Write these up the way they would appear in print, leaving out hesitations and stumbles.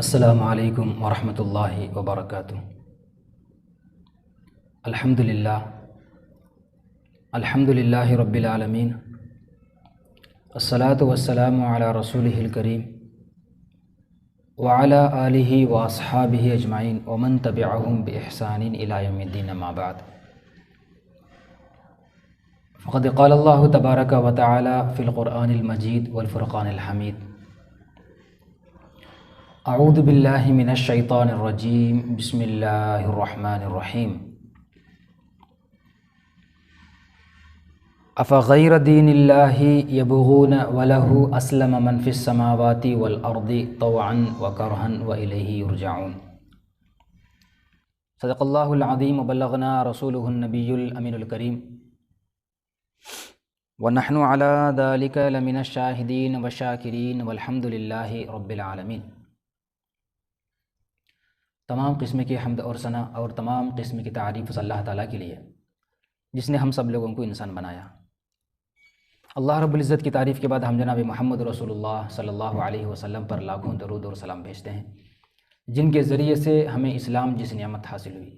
السلام علیکم ورحمۃ اللہ وبرکاتہ۔ الحمد للہ رب العالمین، الصلاۃ والسلام علی رسولہ الکریم وعلی آلہ واصحابہ اجمعین ومن تبعہم بإحسان الی یوم الدین، اما بعد، فقد قال اللہ تبارک و تعالی فی القرآن المجید والفرقان الحمید: اعوذ باللہ من الشیطان الرجیم، بسم اللہ الرحمن الرحیم۔ افغیر دین اللہ یبغون ولہ اسلم من فی السماوات والارض طوعا وکرہا والیہ یرجعون۔ صدق اللہ العظیم وبلغنا رسولہ النبی الامین الکریم، ونحن علی ذلک لمن الشاہدین والشاکرین والحمد للہ رب العالمین۔ تمام قسم کی حمد اور ثنا اور تمام قسم کی تعریف اس اللہ تعالیٰ کے لیے جس نے ہم سب لوگوں کو انسان بنایا۔ اللہ رب العزت کی تعریف کے بعد ہم جناب محمد رسول اللہ صلی اللہ علیہ وسلم پر لاکھوں درود اور سلام بھیجتے ہیں، جن کے ذریعے سے ہمیں اسلام جس نعمت حاصل ہوئی۔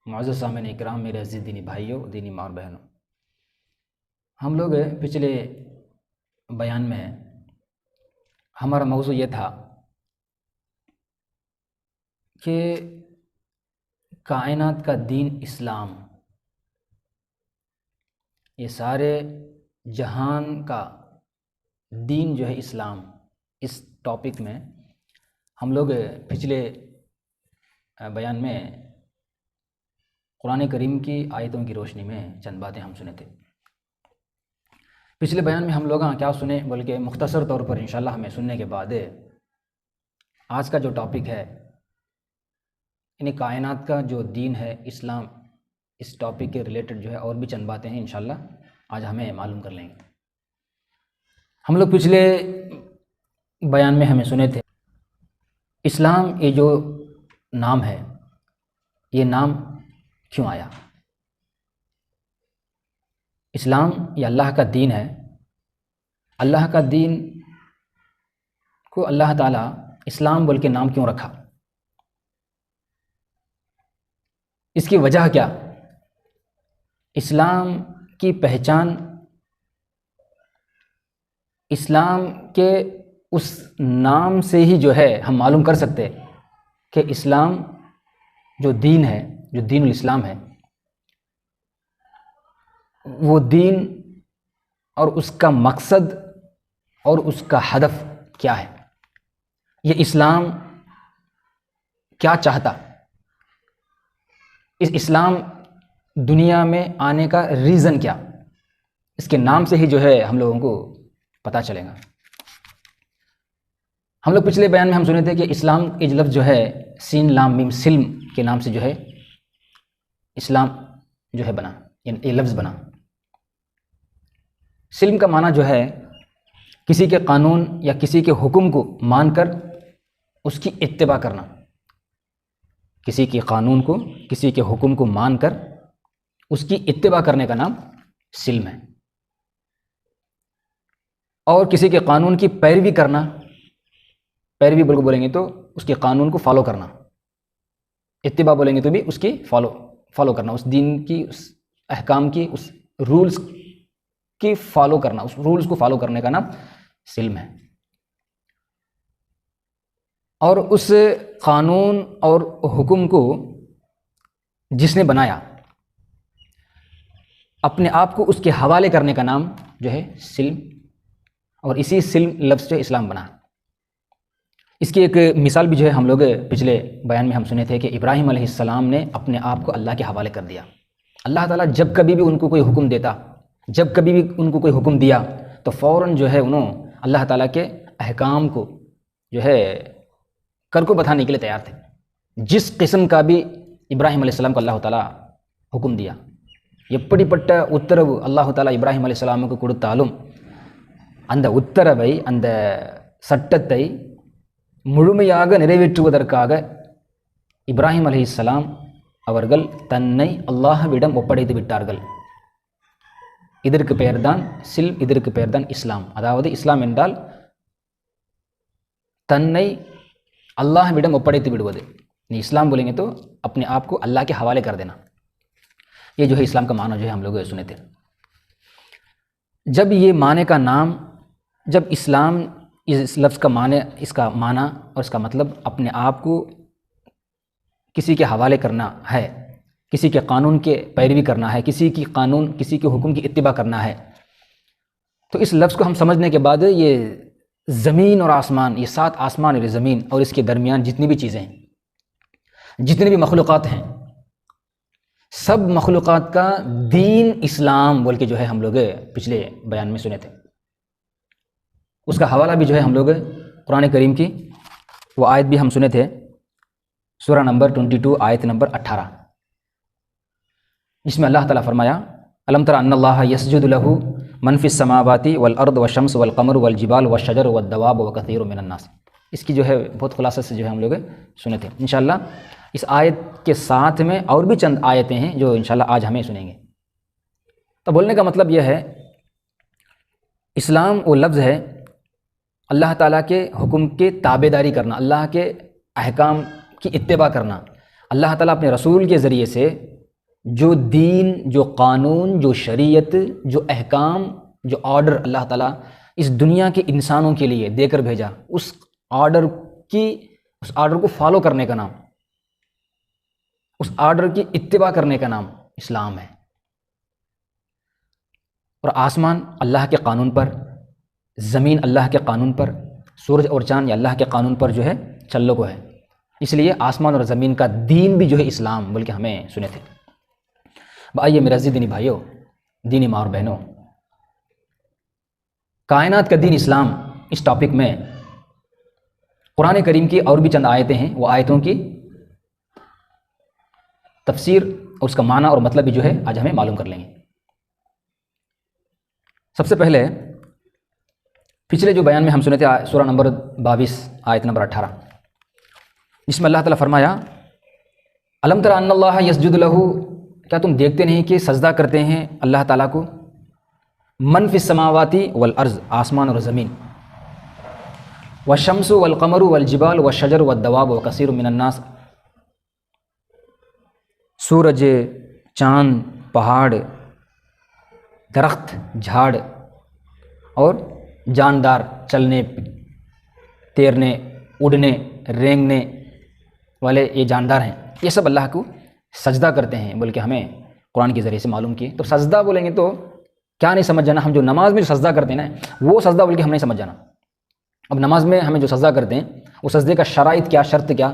معزز سامعین اکرام، میرے عزیز دینی بھائیوں، دینی ماں اور بہنوں، ہم لوگ پچھلے بیان میں ہمارا موضوع یہ تھا کہ کائنات کا دین اسلام، یہ سارے جہان کا دین جو ہے اسلام، اس ٹاپک میں ہم لوگ پچھلے بیان میں قرآن کریم کی آیتوں کی روشنی میں چند باتیں ہم سنے تھے۔ پچھلے بیان میں ہم لوگ کیا سنے، بلکہ مختصر طور پر انشاءاللہ ہمیں سننے کے بعد آج کا جو ٹاپک ہے، یعنی کائنات کا جو دین ہے اسلام، اس ٹاپک کے ریلیٹڈ جو ہے اور بھی چند باتیں ہیں انشاءاللہ آج ہمیں معلوم کر لیں گے۔ ہم لوگ پچھلے بیان میں ہمیں سنے تھے اسلام، یہ جو نام ہے، یہ نام کیوں آیا؟ اسلام یہ اللہ کا دین ہے۔ اللہ کا دین کو اللہ تعالیٰ اسلام بول کے نام کیوں رکھا؟ اس کی وجہ کیا؟ اسلام کی پہچان، اسلام کے اس نام سے ہی جو ہے ہم معلوم کر سکتے کہ اسلام جو دین ہے، جو دین الاسلام ہے، وہ دین اور اس کا مقصد اور اس کا ہدف کیا ہے، یہ اسلام کیا چاہتا، اس اسلام دنیا میں آنے کا ریزن کیا، اس کے نام سے ہی جو ہے ہم لوگوں کو پتہ چلے گا۔ ہم لوگ پچھلے بیان میں ہم سنے تھے کہ اسلام یہ لفظ جو ہے سین لام میم سلم کے نام سے جو ہے اسلام جو ہے بنا، یعنی یہ لفظ بنا۔ سلم کا معنی جو ہے کسی کے قانون یا کسی کے حکم کو مان کر اس کی اتباع کرنا، کسی کے قانون کو، کسی کے حکم کو مان کر اس کی اتباع کرنے کا نام سلم ہے۔ اور کسی کے قانون کی پیروی کرنا، پیروی بولیں گے تو اس کے قانون کو فالو کرنا، اتباع بولیں گے تو بھی اس کی فالو کرنا، اس دین کی، اس احکام کی، اس رولز کی فالو کرنا، اس رولز کو فالو کرنے کا نام سلم ہے۔ اور اس قانون اور حکم کو جس نے بنایا، اپنے آپ کو اس کے حوالے کرنے کا نام جو ہے سلم، اور اسی سلم لفظ سے اسلام بنا۔ اس کی ایک مثال بھی جو ہے ہم لوگ پچھلے بیان میں ہم سنے تھے کہ ابراہیم علیہ السلام نے اپنے آپ کو اللہ کے حوالے کر دیا۔ اللہ تعالیٰ جب کبھی بھی ان کو کوئی حکم دیتا، جب کبھی بھی ان کو کوئی حکم دیا تو فوراً جو ہے انہوں اللہ تعالیٰ کے احکام کو جو ہے کر کو بتانے کے لیے تیار تھے۔ جس قسم کا بھی ابراہیم علیہ السلام کو اللہ تعالیٰ حکم دیا، ఎప్పటి పట్ట ఉత్తరవు అల్లాహ్ తాలా இப்ராஹிம் அலைஹிஸ்ஸலாமுக்கு கொடுத்தாலும் அந்த உத்தரவை, அந்த சட்டத்தை முழுமையாக நிறைவேற்றுவதற்காக இப்ராஹிம் அலைஹிஸ்ஸலாம் அவர்கள் தன்னை அல்லாஹ்விடம் ஒப்படைத்து விட்டார்கள்। இதற்கு பெயர்தான் சில்ம், இதற்கு பெயர்தான் இஸ்லாம்। அதாவது இஸ்லாம் என்றால் தன்னை اللہ میڈم اپڑیتی بڑوے نہیں، اسلام بولیں گے تو اپنے آپ کو اللہ کے حوالے کر دینا. یہ جو ہے اسلام کا معنی جو ہے ہم لوگ سنے تھے. جب یہ معنی کا نام، جب اسلام اس لفظ کا معنی، اس کا معنی اور اس کا مطلب اپنے آپ کو کسی کے حوالے کرنا ہے، کسی کے قانون کے پیروی کرنا ہے، کسی کی قانون، کسی کے حکم کی اتباع کرنا ہے، تو اس لفظ کو ہم سمجھنے کے بعد یہ زمین اور آسمان، یہ 7 آسمان اور زمین اور اس کے درمیان جتنی بھی چیزیں ہیں، جتنے بھی مخلوقات ہیں، سب مخلوقات کا دین اسلام بول کے جو ہے ہم لوگ پچھلے بیان میں سنے تھے. اس کا حوالہ بھی جو ہے ہم لوگ قرآن کریم کی وہ آیت بھی ہم سنے تھے، سورہ نمبر 22 آیت نمبر 18، جس میں اللہ تعالیٰ فرمایا الم تر ان اللہ یسجد لہ من فی السماوات والارض والشمس والقمر والجبال والشجر والدواب وکثیر من الناس. اس کی جو ہے بہت خلاصہ سے جو ہے ہم لوگ سنے تھے. انشاءاللہ اس آیت کے ساتھ میں اور بھی چند آیتیں ہیں جو انشاءاللہ آج ہمیں سنیں گے. تو بولنے کا مطلب یہ ہے، اسلام وہ لفظ ہے اللہ تعالیٰ کے حکم کے تابع داری کرنا، اللہ کے احکام کی اتباع کرنا. اللہ تعالیٰ اپنے رسول کے ذریعے سے جو دین، جو قانون، جو شریعت، جو احکام، جو آرڈر اللہ تعالیٰ اس دنیا کے انسانوں کے لیے دے کر بھیجا، اس آرڈر کو فالو کرنے کا نام، اس آرڈر کی اتباع کرنے کا نام اسلام ہے. اور آسمان اللہ کے قانون پر، زمین اللہ کے قانون پر، سورج اور چاند یہ اللہ کے قانون پر جو ہے چلو کو ہے. اس لیے آسمان اور زمین کا دین بھی جو ہے اسلام بلکہ ہمیں سنے تھے. آئیے میرے عزیز دینی بھائیوں، دینی ماں اور بہنوں، کائنات کا دین اسلام اس ٹاپک میں قرآن کریم کی اور بھی چند آیتیں ہیں، وہ آیتوں کی تفسیر اور اس کا معنی اور مطلب بھی جو ہے آج ہمیں معلوم کر لیں گے. سب سے پہلے پچھلے جو بیان میں ہم سنے تھے سورہ نمبر 22 آیت نمبر 18، جس میں اللہ تعالیٰ فرمایا الم تر ان اللہ یسجد لہ، کیا تم دیکھتے نہیں کہ سجدہ کرتے ہیں اللہ تعالیٰ کو من فی السماوات والارض، آسمان اور زمین، والشمس والقمر والجبال والشجر والدواب وکثیر من الناس، سورج، چاند، پہاڑ، درخت، جھاڑ اور جاندار، چلنے، تیرنے، اڑنے، رینگنے والے یہ جاندار ہیں، یہ سب اللہ کو سجدہ کرتے ہیں بلکہ ہمیں قرآن کے ذریعے سے معلوم کیے. تو سجدہ بولیں گے تو کیا نہیں سمجھ جانا، ہم جو نماز میں جو سجدہ کرتے ہیں نا وہ سجدہ بول کے ہم نہیں سمجھ جانا. اب نماز میں ہمیں جو سجدہ کرتے ہیں وہ سجدے کا شرائط کیا، شرط کیا،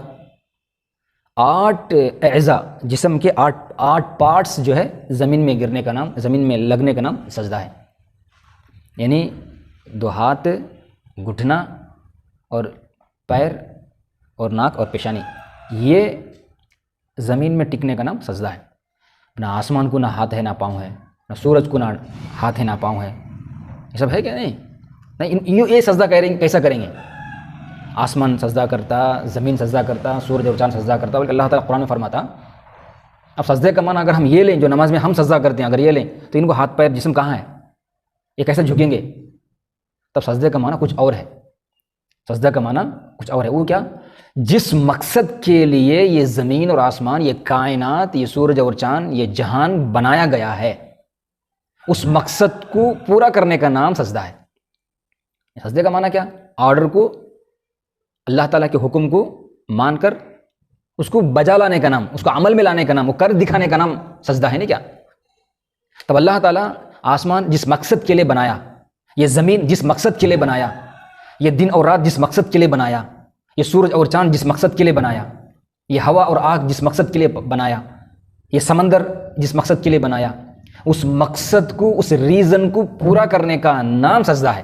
8 اعضاء جسم کے 8 پارٹس جو ہے زمین میں گرنے کا نام، زمین میں لگنے کا نام سجدہ ہے. یعنی 2 ہاتھ، گھٹنا اور پیر اور ناک اور پیشانی، یہ زمین میں ٹکنے کا نام سجدہ ہے. نہ آسمان کو نہ ہاتھ ہے نہ پاؤں ہے، نہ سورج کو نہ ہاتھ ہے نہ پاؤں ہے، یہ سب ہے کیا؟ نہیں، یہ سجدہ کیسا کریں گے؟ آسمان سجدہ کرتا، زمین سجدہ کرتا، سورج اور چاند سجدہ کرتا، بلکہ اللہ تعالیٰ قرآن میں فرماتا اب سجدے کا معنی اگر ہم یہ لیں جو نماز میں ہم سجدہ کرتے ہیں، اگر یہ لیں تو ان کو ہاتھ پیر جسم کہاں ہے، یہ کیسے جھکیں گے؟ تب سجدے کا معنی کچھ اور ہے. سجدہ کا معنی کچھ اور ہے. وہ کیا؟ جس مقصد کے لیے یہ زمین اور آسمان، یہ کائنات، یہ سورج اور چاند، یہ جہان بنایا گیا ہے، اس مقصد کو پورا کرنے کا نام سجدہ ہے. سجدے کا معنی کیا؟ آرڈر کو، اللہ تعالیٰ کے حکم کو مان کر اس کو بجا لانے کا نام، اس کو عمل میں لانے کا نام، وہ کر دکھانے کا نام سجدہ ہے. نہیں کیا؟ تب اللہ تعالیٰ آسمان جس مقصد کے لیے بنایا، یہ زمین جس مقصد کے لیے بنایا، یہ دن اور رات جس مقصد کے لیے بنایا، یہ سورج اور چاند جس مقصد کے لیے بنایا، یہ ہوا اور آگ جس مقصد کے لیے بنایا، یہ سمندر جس مقصد کے لیے بنایا، اس مقصد کو، اس ریزن کو پورا کرنے کا نام سجدہ ہے.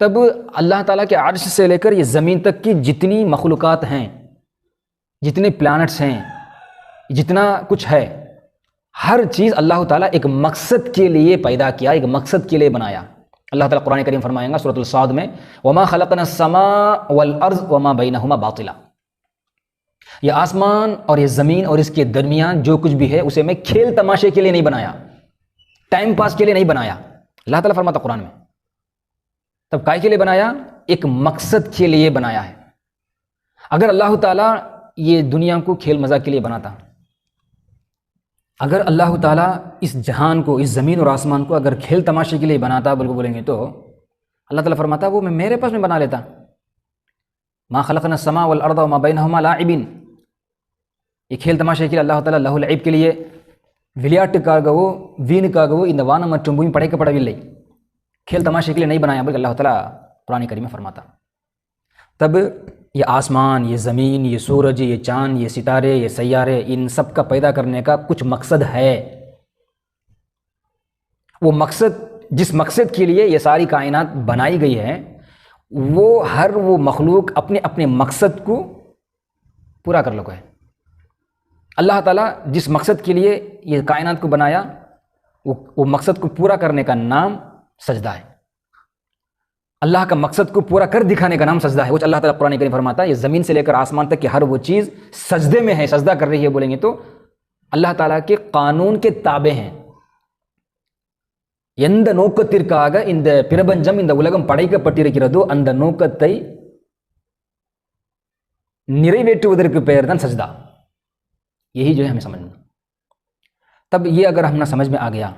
تب اللہ تعالیٰ کے عرش سے لے کر یہ زمین تک کی جتنی مخلوقات ہیں، جتنے پلانٹس ہیں، جتنا کچھ ہے، ہر چیز اللہ تعالیٰ ایک مقصد کے لیے پیدا کیا، ایک مقصد کے لیے بنایا. اللہ تعالیٰ قرآن کریم فرمائیں گا سورۃ الصاد میں وَمَا خَلَقْنَا السَّمَاءَ وَالْأَرْضَ وَمَا بَيْنَهُمَا بَاطِلًا، یہ آسمان اور یہ زمین اور اس کے درمیان جو کچھ بھی ہے اسے میں کھیل تماشے کے لیے نہیں بنایا، ٹائم پاس کے لیے نہیں بنایا. اللہ تعالیٰ فرماتا قرآن میں. تب کائے کے لیے بنایا؟ ایک مقصد کے لیے بنایا ہے. اگر اللہ تعالیٰ یہ دنیا کو کھیل مزاق کے لیے بناتا، اگر اللہ تعالیٰ اس جہان کو، اس زمین اور آسمان کو اگر کھیل تماشے کے لیے بناتا، بلکہ بولیں گے تو اللہ تعالیٰ فرماتا وہ میں میرے پاس میں بنا لیتا. ما خلقنا السماء والارض وما بینہما لاعبین، یہ کھیل تماشے کے لیے اللہ تعالیٰ لہو العب کے لیے விளையாட்டுக்காகவோ வீணுக்காகவோ இந்த வானம் மற்றும் பூமி படைக்கப்படவில்லை. کھیل تماشے کے لیے نہیں بنایا، بلکہ اللہ تعالیٰ قرآن کریم میں فرماتا. تب یہ آسمان، یہ زمین، یہ سورج، یہ چاند، یہ ستارے، یہ سیارے، ان سب کا پیدا کرنے کا کچھ مقصد ہے. وہ مقصد، جس مقصد کے لیے یہ ساری کائنات بنائی گئی ہے، وہ ہر وہ مخلوق اپنے اپنے مقصد کو پورا کر لگا ہے. اللہ تعالیٰ جس مقصد کے لیے یہ کائنات کو بنایا، وہ مقصد کو پورا کرنے کا نام سجدہ ہے. اللہ کا مقصد کو پورا کر دکھانے کا نام سجدہ ہے. وہ اللہ تعالیٰ قرآن کریم فرماتا ہے یہ زمین سے لے کر آسمان تک کی ہر وہ چیز سجدے میں ہے، سجدہ کر رہی ہے. بولیں گے تو اللہ تعالیٰ کے قانون کے تابع ہیں. எந்த நோக்கத்திற்காக இந்த பிரபஞ்சம், இந்த உலகம் படைக்கப்பட்டிருக்கிறதோ அந்த நோக்கத்தை நிறைவேற்றுவதற்கு பெயர் தான் سجدہ. یہی جو ہے ہمیں سمجھنا. تب یہ اگر ہم نہ سمجھ میں آ گیا،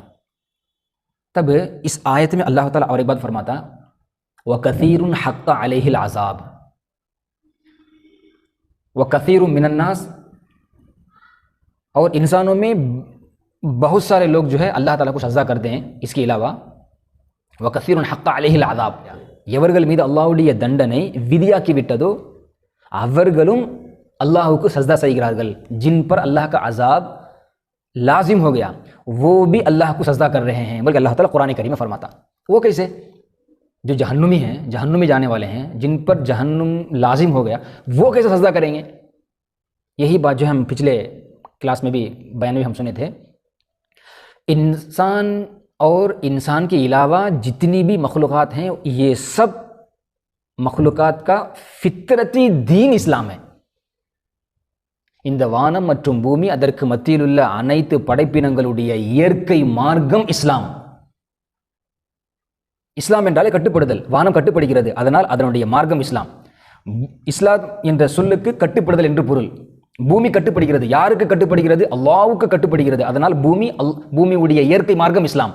تب اس آیت میں اللہ تعالیٰ اور ایک بات فرماتا وَكَثِيرٌ حَقَّ عَلَيْهِ الْعَذَابُ وَكَثِيرٌ مِّنَ النَّاسِ، اور انسانوں میں بہت سارے لوگ جو ہے اللہ تعالیٰ کو سجدہ کرتے ہیں. اس کے علاوہ وَكَثِيرٌ حَقَّ عَلَيْهِ الْعَذَابُ، எவர்கள் மீது அல்லாஹ்வுடைய தண்டனை விதியாக்கி விட்டதோ அவர்களும் அல்லாஹ்வுக்கு سجدہ செய்கிறார்கள். جن پر اللہ کا عذاب لازم ہو گیا وہ بھی اللہ کو سجدہ کر رہے ہیں. بلکہ اللہ تعالیٰ قرآن کریم میں فرماتا وہ کیسے؟ جو جہنمی ہیں، جہنم میں جانے والے ہیں، جن پر جہنم لازم ہو گیا، وہ کیسے سجدہ کریں گے؟ یہی بات جو ہم پچھلے کلاس میں بھی بیان میں ہم سنے تھے. انسان اور انسان کے علاوہ جتنی بھی مخلوقات ہیں، یہ سب مخلوقات کا فطرتی دین اسلام ہے. இந்த வானம் மற்றும் பூமி அதற்கு மத்தியில் உள்ள அனைத்து படைப்பினங்களுடைய இயற்கை மார்க்கம் இஸ்லாம். இஸ்லாம் என்றாலே கட்டுப்படுதல். வானம் கட்டுப்படுகிறது, அதனால் அதனுடைய மார்க்கம் இஸ்லாம். இஸ்லாம் என்ற சொல்லுக்கு கட்டுப்படுதல் என்று பொருள். பூமி கட்டுப்படுகிறது. யாருக்கு கட்டுப்படுகிறது? அல்லாஹ்வுக்கு கட்டுப்படுகிறது. அதனால் பூமியுடைய இயற்கை மார்க்கம் இஸ்லாம்.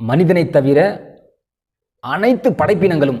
மனிதனை தவிர அனைத்து படைப்பினங்களும்,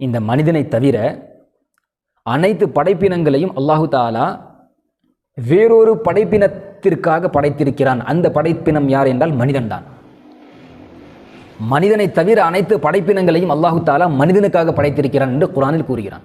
இந்த மனிதனை தவிர அனைத்து படைப்பினங்களையும் அல்லாஹ் தாலா வேறொரு படைப்பினத்திற்காக படைத்திருக்கிறான். அந்த படைப்பினம் யார் என்றால் மனிதன் தான். மனிதனை தவிர அனைத்து படைப்பினங்களையும் அல்லாஹ் தாலா மனிதனுக்காக படைத்திருக்கிறான் என்று குர்ஆனில் கூறுகிறான்.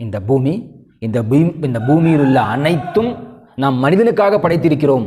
இந்த பூமியில் உள்ள அனைத்தும் நாம் மனிதனுக்காக படைத்திருக்கிறோம்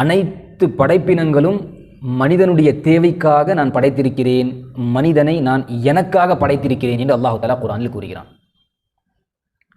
அனைத்து படைப்பினங்களும் மனிதனுடைய தேவைக்காக நான் படைத்திருக்கிறேன், மனிதனை நான் எனக்காக படைத்திருக்கிறேன் என்று அல்லாஹ் தஆலா குர்ஆனில் கூறுகிறான்.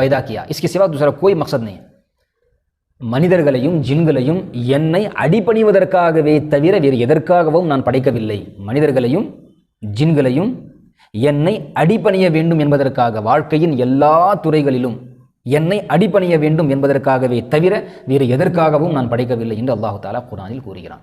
پیدا کیا، اس کے سوا دوسرا کوئی مقصد نہیں. மனிதர்களையும் ஜின்களையும் என்னை அடிபணிவதற்காகவே தவிர வேறு எதற்காகவும் நான் படைக்கவில்லை. மனிதர்களையும் ஜின்களையும் என்னை அடிபணிய வேண்டும் என்பதற்காக, வாழ்க்கையின் எல்லா துறைகளிலும் என்னை அடிபணிய வேண்டும் என்பதற்காகவே தவிர வேறு எதற்காகவும் நான் படைக்கவில்லை என்று அல்லாஹ் தஆலா குர்ஆனில் கூறுகிறான்.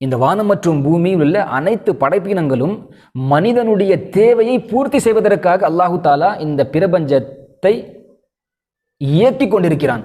இந்த வானம் மற்றும் பூமியில் உள்ள அனைத்து படைப்பினங்களும் மனிதனுடைய தேவையை பூர்த்தி செய்வதற்காக அல்லாஹு தாலா இந்த பிரபஞ்சத்தை இயக்கிக் கொண்டிருக்கிறான்.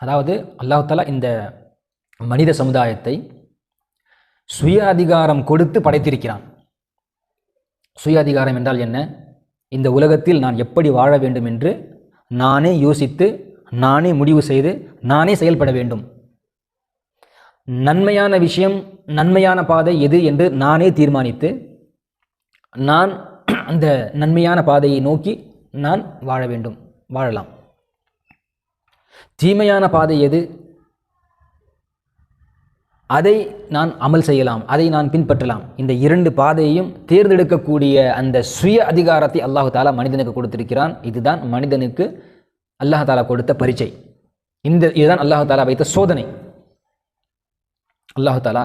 அதாவது அல்லாஹ் தாலா இந்த மனித சமுதாயத்தை சுய அதிகாரம் கொடுத்து படைத்திருக்கிறான். சுய அதிகாரம் என்றால் என்ன? இந்த உலகத்தில் நான் எப்படி வாழ வேண்டும் என்று நானே யோசித்து, நானே முடிவு செய்து, நானே செயல்பட வேண்டும். நன்மையான விஷயம், நன்மையான பாதை எது என்று நானே தீர்மானித்து, நான் அந்த நன்மையான பாதையை நோக்கி நான் வாழ வேண்டும், வாழலாம். தீமையான பாதை எது, அதை நான் அமல் செய்யலாம், அதை நான் பின்பற்றலாம். இந்த இரண்டு பாதையையும் தேர்ந்தெடுக்கக்கூடிய அந்த சுய அதிகாரத்தை அல்லாஹ் தாலா மனிதனுக்கு கொடுத்திருக்கிறான். இதுதான் மனிதனுக்கு அல்லாஹ் தாலா கொடுத்த பரிச்சை. இதுதான் அல்லாஹ் தாலா வைத்த சோதனை. அல்லாஹ் தாலா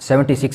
76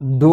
2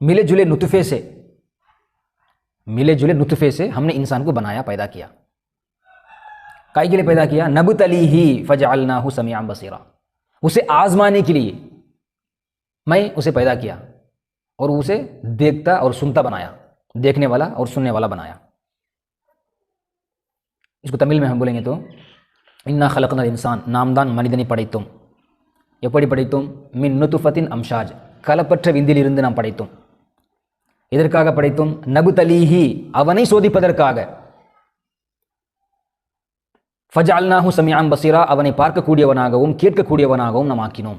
ملے جلے نطفے سے ہم نے انسان کو بنایا، پیدا کیا۔ کائی کے لیے پیدا کیا؟ نبتلیہ فجعلناہ سمیعا بصیرا، اسے آزمانے کے لیے میں اسے پیدا کیا اور اسے دیکھتا اور سنتا بنایا، دیکھنے والا اور سننے والا بنایا۔ اس کو تمل میں ہم بولیں گے تو انا خلقنا الانسان نامدان منیدنی پڑیتم، எப்படி படைத்தோம்؟ மின் நுத்ஃபத்தின் அம்ஷாஜ்، கலப்பற்ற விந்திலிருந்து நாம் படைத்தோம். எதற்காக படைத்தோம்? நபுதலீஹி, அவனை சோதிப்பதற்காக. ஃபஜஅல்னாஹு சமீஅன் பஸீரா, அவனை பார்க்கக்கூடியவனாகவும் கேட்கக்கூடியவனாகவும் நாம் ஆக்கினோம்.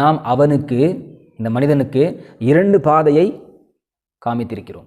நாம் அவனுக்கு இந்த மனிதனுக்கு இரண்டு பாதையை காமித்திருக்கிறோம்.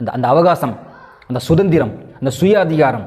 அந்த அவகாசம், அந்த சுதந்திரம், அந்த சுய அதிகாரம்,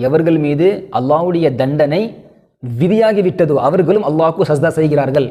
எவர்கள் மீது அல்லாஹ்வுடைய தண்டனை விதியாகி விட்டதோ அவர்களும் அல்லாஹ்வுக்கு சஜ்தா செய்கிறார்கள்,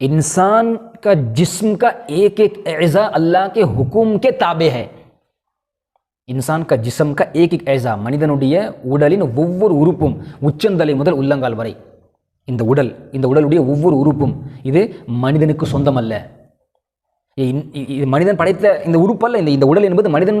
انسان کا جسم کا ایک ایک اعضا اللہ کے حکم کے تابع ہے. انسان کا جسم کا ایک ایک اعضا மனிதனுடைய உடலின் ஒவ்வொரு உறுப்பும் உச்சந்தலை முதல் உள்ளங்கால் வரை இந்த உடலுடைய ஒவ்வொரு உறுப்பும் இது மனிதனுக்கு சொந்தம் அல்ல. இது மனிதன் படைத்த இந்த உறுப்பு அல்ல. இந்த உடல் என்பது மனிதன்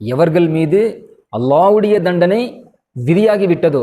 எவர்கள் மீது அல்லாஹ்வுடைய தண்டனை விதியாகி விட்டதோ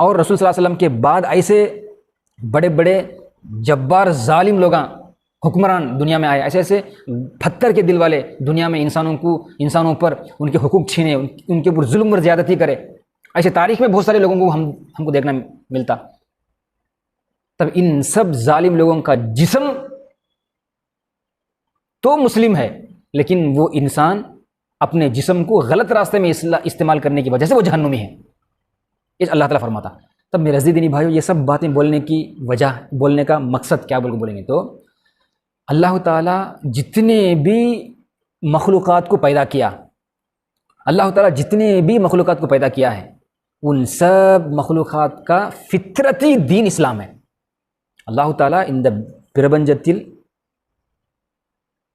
اور رسول صلی اللہ علیہ وسلم کے بعد ایسے بڑے بڑے جبار ظالم لوگ حکمران دنیا میں آئے، ایسے ایسے پتھر کے دل والے دنیا میں انسانوں پر ان کے حقوق چھینے، ان کے اوپر ظلم اور زیادتی کرے، ایسے تاریخ میں بہت سارے لوگوں کو ہم کو دیکھنا ملتا۔ تب ان سب ظالم لوگوں کا جسم تو مسلم ہے، لیکن وہ انسان اپنے جسم کو غلط راستے میں استعمال کرنے کی وجہ سے وہ جہنمی ہے، یہ اللہ تعالیٰ فرماتا۔ تب میرے عزیز دینی بھائیو، یہ سب باتیں بولنے کی وجہ، بولنے کا مقصد کیا بولیں گے تو اللہ تعالیٰ جتنے بھی مخلوقات کو پیدا کیا، اللہ تعالیٰ جتنے بھی مخلوقات کو پیدا کیا ہے، ان سب مخلوقات کا فطرتی دین اسلام ہے۔ اللہ تعالیٰ இந்த பிரபஞ்சத்தில்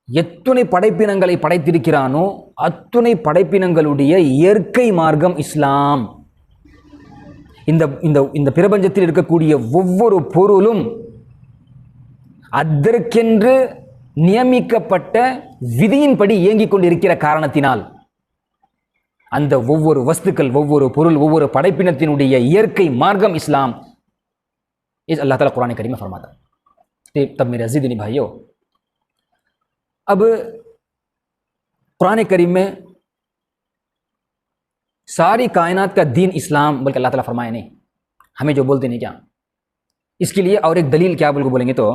எத்துணை படைப்பினங்களை படைத்திருக்கிறானோ அத்துணை படைப்பினங்களுடைய இயற்கை மார்க்கம் இஸ்லாம்। இந்த பிரபஞ்சத்தில் இருக்கக்கூடிய ஒவ்வொரு பொருளும் அதற்கென்று நியமிக்கப்பட்ட விதியின்படி இயங்கிக் கொண்டிருக்கிற காரணத்தினால் அந்த ஒவ்வொரு வஸ்துக்கள், ஒவ்வொரு பொருள், ஒவ்வொரு படைப்பினத்தினுடைய இயற்கை மார்க்கம் இஸ்லாம்। یہ اللہ تعالیٰ قرآن کریم میں فرماتا ہے۔ تب میرے عزیز دینی بھائیو، اب قرآن کریم میں ساری کائنات کا دین اسلام بلکہ اللہ تعالیٰ فرمائے نہیں، ہمیں جو بولتے نہیں کیا، اس کے لیے اور ایک دلیل کیا بولیں گے تو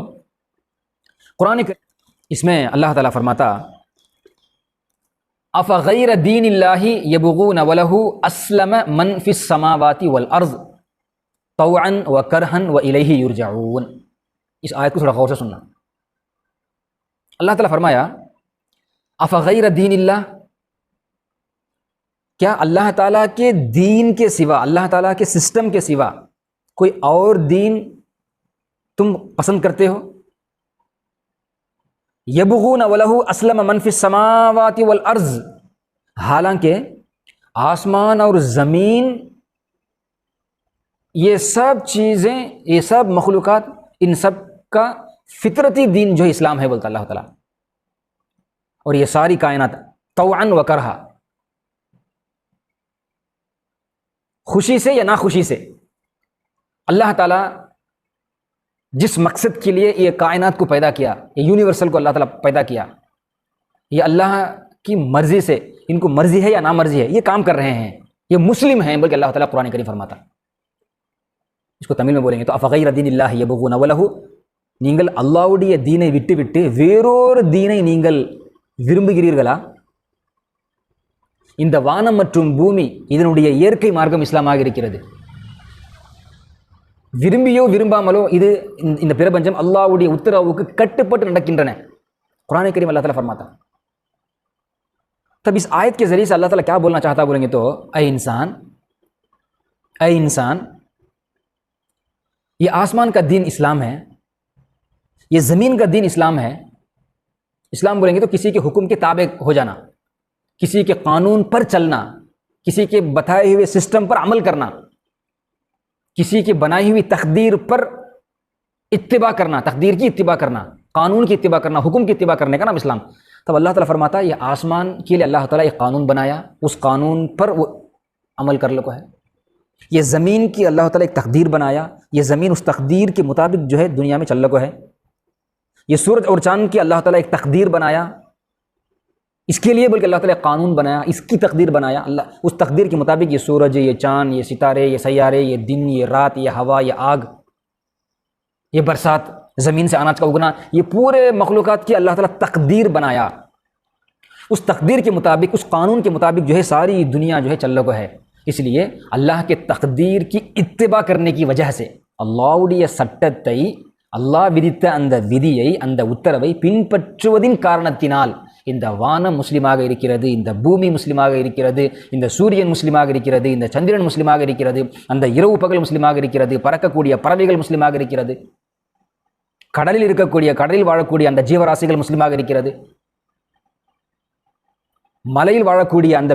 قرآن کریم اس میں اللہ تعالیٰ فرماتا افغیر دین اللہ یبغون ولہ اسلم من فی السماوات والارض طوعا وکرہا والیہ یرجعون۔ اس آیت کو تھوڑا غور سے سننا۔ اللہ تعالیٰ فرمایا افغیر دین اللہ، کیا اللہ تعالیٰ کے دین کے سوا، اللہ تعالیٰ کے سسٹم کے سوا کوئی اور دین تم پسند کرتے ہو؟ یبغون ولہ اسلم من فی السماوات والارض، حالانکہ آسمان اور زمین یہ سب چیزیں، یہ سب مخلوقات، ان سب کا فطرتی دین جو ہے اسلام ہے، بولتا اللہ تعالیٰ۔ اور یہ ساری کائنات طوعا و کرہا، خوشی سے یا ناخوشی سے، اللہ تعالیٰ جس مقصد کے لیے یہ کائنات کو پیدا کیا، یہ یونیورسل کو اللہ تعالیٰ پیدا کیا، یہ اللہ کی مرضی سے، ان کو مرضی ہے یا نامرضی ہے، یہ کام کر رہے ہیں، یہ مسلم ہیں، بلکہ اللہ تعالیٰ قرآن کریم فرماتا۔ اس کو تمل میں بولیں گے تو افغیر دین اللہ یبغون ولہ، நீங்கள் அல்லாஹ்வுடைய தீனை விட்டுவிட்டு வேறொரு தீனை நீங்கள் விரும்புகிறீர்களா? இந்த வானம் மற்றும் பூமி இதனுடைய இயற்கை மார்க்கம் இஸ்லாமாக இருக்கிறது। விரும்பியோ விரும்பாமலோ இது இந்த பிரபஞ்சம் அல்லாஹ்வுடைய உத்தரவுக்கு கட்டுப்பட்டு நடக்கின்றன। قرآن کریم اللہ تعالیٰ فرماتا۔ تب اس آیت کے ذریعے سے اللہ تعالیٰ کیا بولنا چاہتا بولیں گے تو اے انسان، یہ آسمان کا دین اسلام ہے، یہ زمین کا دین اسلام ہے۔ اسلام بولیں گے تو کسی کے حکم کے تابع ہو جانا، کسی کے قانون پر چلنا، کسی کے بتائے ہوئے سسٹم پر عمل کرنا، کسی کی بنائی ہوئی تقدیر پر اتباع کرنا، تقدیر کی اتباع کرنا، قانون کی اتباع کرنا، حکم کی اتباع کرنے کا نام اسلام۔ تب اللہ تعالیٰ فرماتا ہے یہ آسمان کے لیے اللہ تعالیٰ ایک قانون بنایا، اس قانون پر وہ عمل کر لو ہے۔ یہ زمین کی اللہ تعالیٰ ایک تقدیر بنایا، یہ زمین اس تقدیر کے مطابق جو ہے دنیا میں چل لگو ہے۔ یہ سورج اور چاند کی اللہ تعالیٰ ایک تقدیر بنایا، اس کے لیے بلکہ اللہ تعالیٰ ایک قانون بنایا، اس کی تقدیر بنایا، اللہ اس تقدیر کے مطابق یہ سورج، یہ چاند، یہ ستارے، یہ سیارے، یہ دن، یہ رات، یہ ہوا، یہ آگ، یہ برسات، زمین سے اناج کا اگنا، یہ پورے مخلوقات کی اللہ تعالیٰ تقدیر بنایا۔ اس تقدیر کے مطابق، اس قانون کے مطابق جو ہے ساری دنیا جو ہے چل لگو ہے۔ اس لیے اللہ کے تقدیر کی اتباع کرنے کی وجہ سے அல்லாஹ்வுடைய சட்டத்தை அல்லாஹ் விதித்த அந்த விதியை, அந்த உத்தரவை பின்பற்றுவதின் காரணத்தினால் இந்த வானம் முஸ்லிமாக இருக்கிறது, இந்த பூமி முஸ்லிமாக இருக்கிறது, இந்த சூரியன் முஸ்லிமாக இருக்கிறது, இந்த சந்திரன் முஸ்லிமாக இருக்கிறது, அந்த இரவு பகல் முஸ்லிமாக இருக்கிறது, பறக்கக்கூடிய பறவைகள் முஸ்லிமாக இருக்கிறது, கடலில் இருக்கக்கூடிய, கடலில் வாழக்கூடிய அந்த ஜீவராசிகள் முஸ்லிமாக இருக்கிறது, மலையில் வாழக்கூடிய அந்த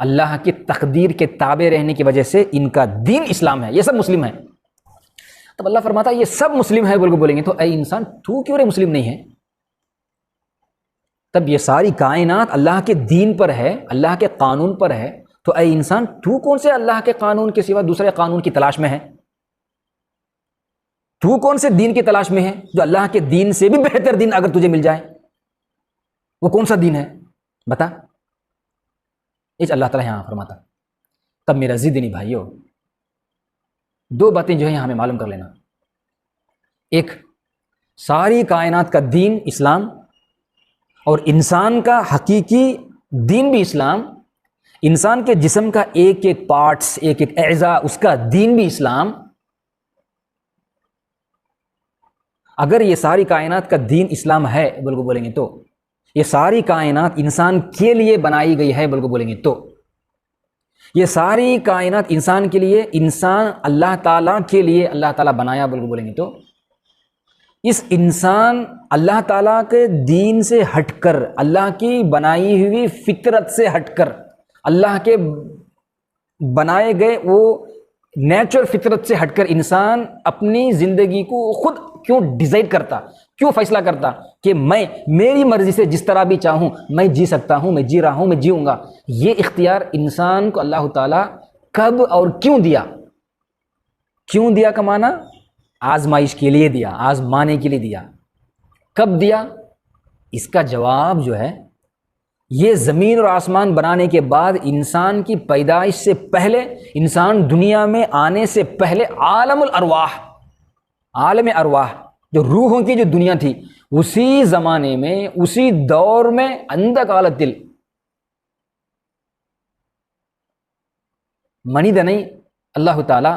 اللہ کی تقدیر کے تابع رہنے کی وجہ سے ان کا دین اسلام ہے، یہ سب مسلم ہیں۔ تب اللہ فرماتا ہے یہ سب مسلم ہے بولیں گے تو اے انسان تو کیوں رے مسلم نہیں ہے؟ تب یہ ساری کائنات اللہ کے دین پر ہے، اللہ کے قانون پر ہے، تو اے انسان تو کون سے اللہ کے قانون کے سوا دوسرے قانون کی تلاش میں ہے؟ تو کون سے دین کی تلاش میں ہے جو اللہ کے دین سے بھی بہتر دین اگر تجھے مل جائے؟ وہ کون سا دین ہے بتا؟ اس اللہ تعالیٰ یہاں فرماتا۔ تب میرا ضدنی بھائیو، دو باتیں جو ہے یہاں ہمیں معلوم کر لینا۔ ایک، ساری کائنات کا دین اسلام، اور انسان کا حقیقی دین بھی اسلام، انسان کے جسم کا ایک ایک پارٹس، ایک ایک اعضاء، اس کا دین بھی اسلام۔ اگر یہ ساری کائنات کا دین اسلام ہے بولیں گے تو یہ ساری کائنات انسان کے لیے بنائی گئی ہے بولیں گے تو یہ ساری کائنات انسان کے لیے، انسان اللہ تعالیٰ کے لیے اللہ تعالیٰ بنایا بولیں گے تو اس انسان اللہ تعالیٰ کے دین سے ہٹ کر، اللہ کی بنائی ہوئی فطرت سے ہٹ کر، اللہ کے بنائے گئے وہ نیچرل فطرت سے ہٹ کر انسان اپنی زندگی کو خود کیوں ڈیزائن کرتا، کیوں فیصلہ کرتا کہ میں میری مرضی سے جس طرح بھی چاہوں میں جی سکتا ہوں، میں جی رہا ہوں، میں جیوں گا؟ یہ اختیار انسان کو اللہ تعالیٰ کب اور کیوں دیا؟ کیوں دیا کا معنی آزمائش کے لیے دیا، آزمانے کے لیے دیا۔ کب دیا؟ اس کا جواب جو ہے یہ زمین اور آسمان بنانے کے بعد انسان کی پیدائش سے پہلے، انسان دنیا میں آنے سے پہلے عالم الارواح، عالم ارواح جو روحوں کی جو دنیا تھی، اسی زمانے میں، اسی دور میں اندک عالت دل منی دنئی اللہ تعالیٰ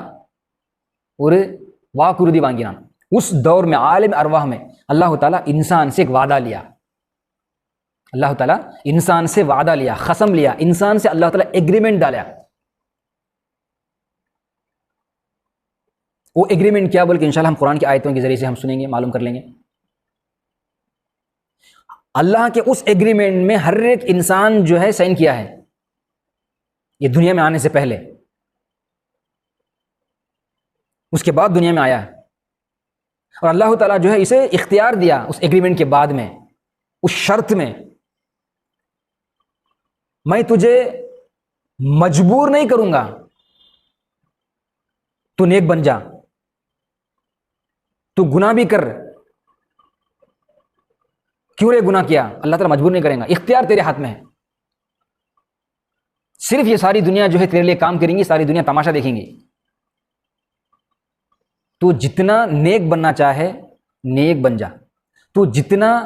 اور واقردی وانگیان، اس دور میں عالم ارواح میں اللہ تعالیٰ انسان سے ایک وعدہ لیا، اللہ تعالیٰ انسان سے وعدہ لیا، قسم لیا، انسان سے اللہ تعالیٰ ایگریمنٹ ڈالا۔ وہ ایگریمنٹ کیا بول کے انشاءاللہ ہم قرآن کی آیتوں کے ذریعے سے ہم سنیں گے، معلوم کر لیں گے۔ اللہ کے اس ایگریمنٹ میں ہر ایک انسان جو ہے سائن کیا ہے یہ دنیا میں آنے سے پہلے، اس کے بعد دنیا میں آیا ہے، اور اللہ تعالیٰ جو ہے اسے اختیار دیا اس ایگریمنٹ کے بعد میں، اس شرط میں تجھے مجبور نہیں کروں گا تو نیک بن جا، تو گناہ بھی کر، کیوں رے گناہ کیا؟ اللہ تعالیٰ مجبور نہیں کریں گا، اختیار تیرے ہاتھ میں ہے۔ صرف یہ ساری دنیا جو ہے تیرے لیے کام کریں گی، ساری دنیا تماشا دیکھیں گی۔ تو جتنا نیک بننا چاہے نیک بن جا، تو جتنا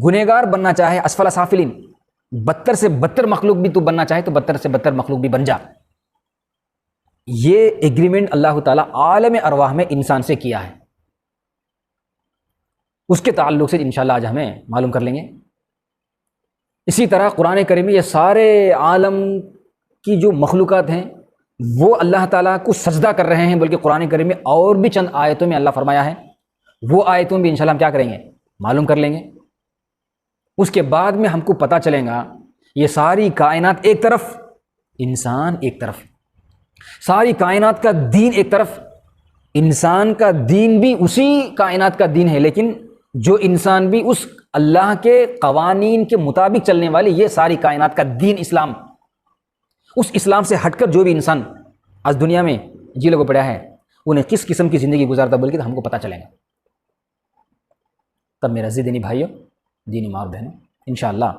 گنہگار بننا چاہے اسفل سافلین، بدتر سے بدتر مخلوق بھی تو بننا چاہے تو بدتر سے بدتر مخلوق بھی بن جا۔ یہ ایگریمنٹ اللہ تعالیٰ عالم ارواح میں انسان سے کیا ہے، اس کے تعلق سے انشاءاللہ آج ہمیں معلوم کر لیں گے۔ اسی طرح قرآن کریم میں یہ سارے عالم کی جو مخلوقات ہیں وہ اللہ تعالیٰ کو سجدہ کر رہے ہیں، بلکہ قرآن کریم میں اور بھی چند آیتوں میں اللہ فرمایا ہے، وہ آیتوں بھی انشاءاللہ ہم کیا کریں گے؟ معلوم کر لیں گے۔ اس کے بعد میں ہم کو پتہ چلے گا یہ ساری کائنات ایک طرف، انسان ایک طرف، ساری کائنات کا دین ایک طرف، انسان کا دین بھی اسی کائنات کا دین ہے، لیکن جو انسان بھی اس اللہ کے قوانین کے مطابق چلنے والے، یہ ساری کائنات کا دین اسلام، اس اسلام سے ہٹ کر جو بھی انسان آج دنیا میں جی لگو پڑا ہے انہیں کس قسم کی زندگی گزارتا بلکہ تو ہم کو پتہ چلے گا۔ تب میرا دینی بھائیوں، دینی ماں اور بہنوں، انشاءاللہ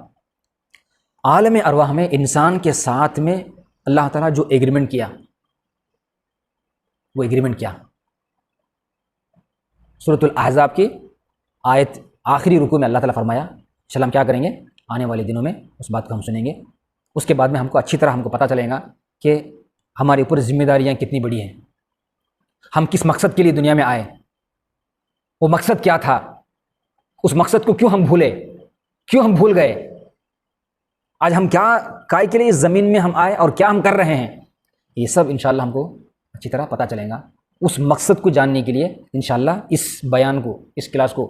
عالم ارواح میں انسان کے ساتھ میں اللہ تعالیٰ جو ایگریمنٹ کیا، وہ ایگریمنٹ کیا؟ سورۃ الاحزاب کی آیت آخری رکوع میں اللہ تعالیٰ فرمایا، انشاءاللہ ہم کیا کریں گے؟ آنے والے دنوں میں اس بات کو ہم سنیں گے، اس کے بعد میں ہم کو اچھی طرح ہم کو پتہ چلے گا کہ ہمارے اوپر ذمہ داریاں کتنی بڑی ہیں، ہم کس مقصد کے لیے دنیا میں آئے، وہ مقصد کیا تھا، اس مقصد کو کیوں ہم بھولے، کیوں ہم بھول گئے، آج ہم کیا کائے کے لیے اس زمین میں ہم آئے اور کیا ہم کر رہے ہیں، یہ سب انشاءاللہ ہم کو اچھی طرح پتہ چلے گا۔ اس مقصد کو جاننے کے لیے انشاءاللہ اس بیان کو، اس کلاس کو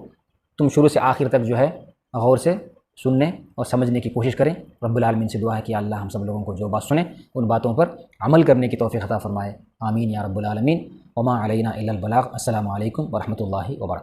تم شروع سے آخر تک جو ہے غور سے سننے اور سمجھنے کی کوشش کریں۔ رب العالمین سے دعا ہے کہ اللہ ہم سب لوگوں کو جو بات سنیں ان باتوں پر عمل کرنے کی توفیق عطا فرمائے، آمین یا رب العالمین۔ وما علینا الا البلاغ۔ السلام علیکم ورحمۃ اللہ وبرکاتہ۔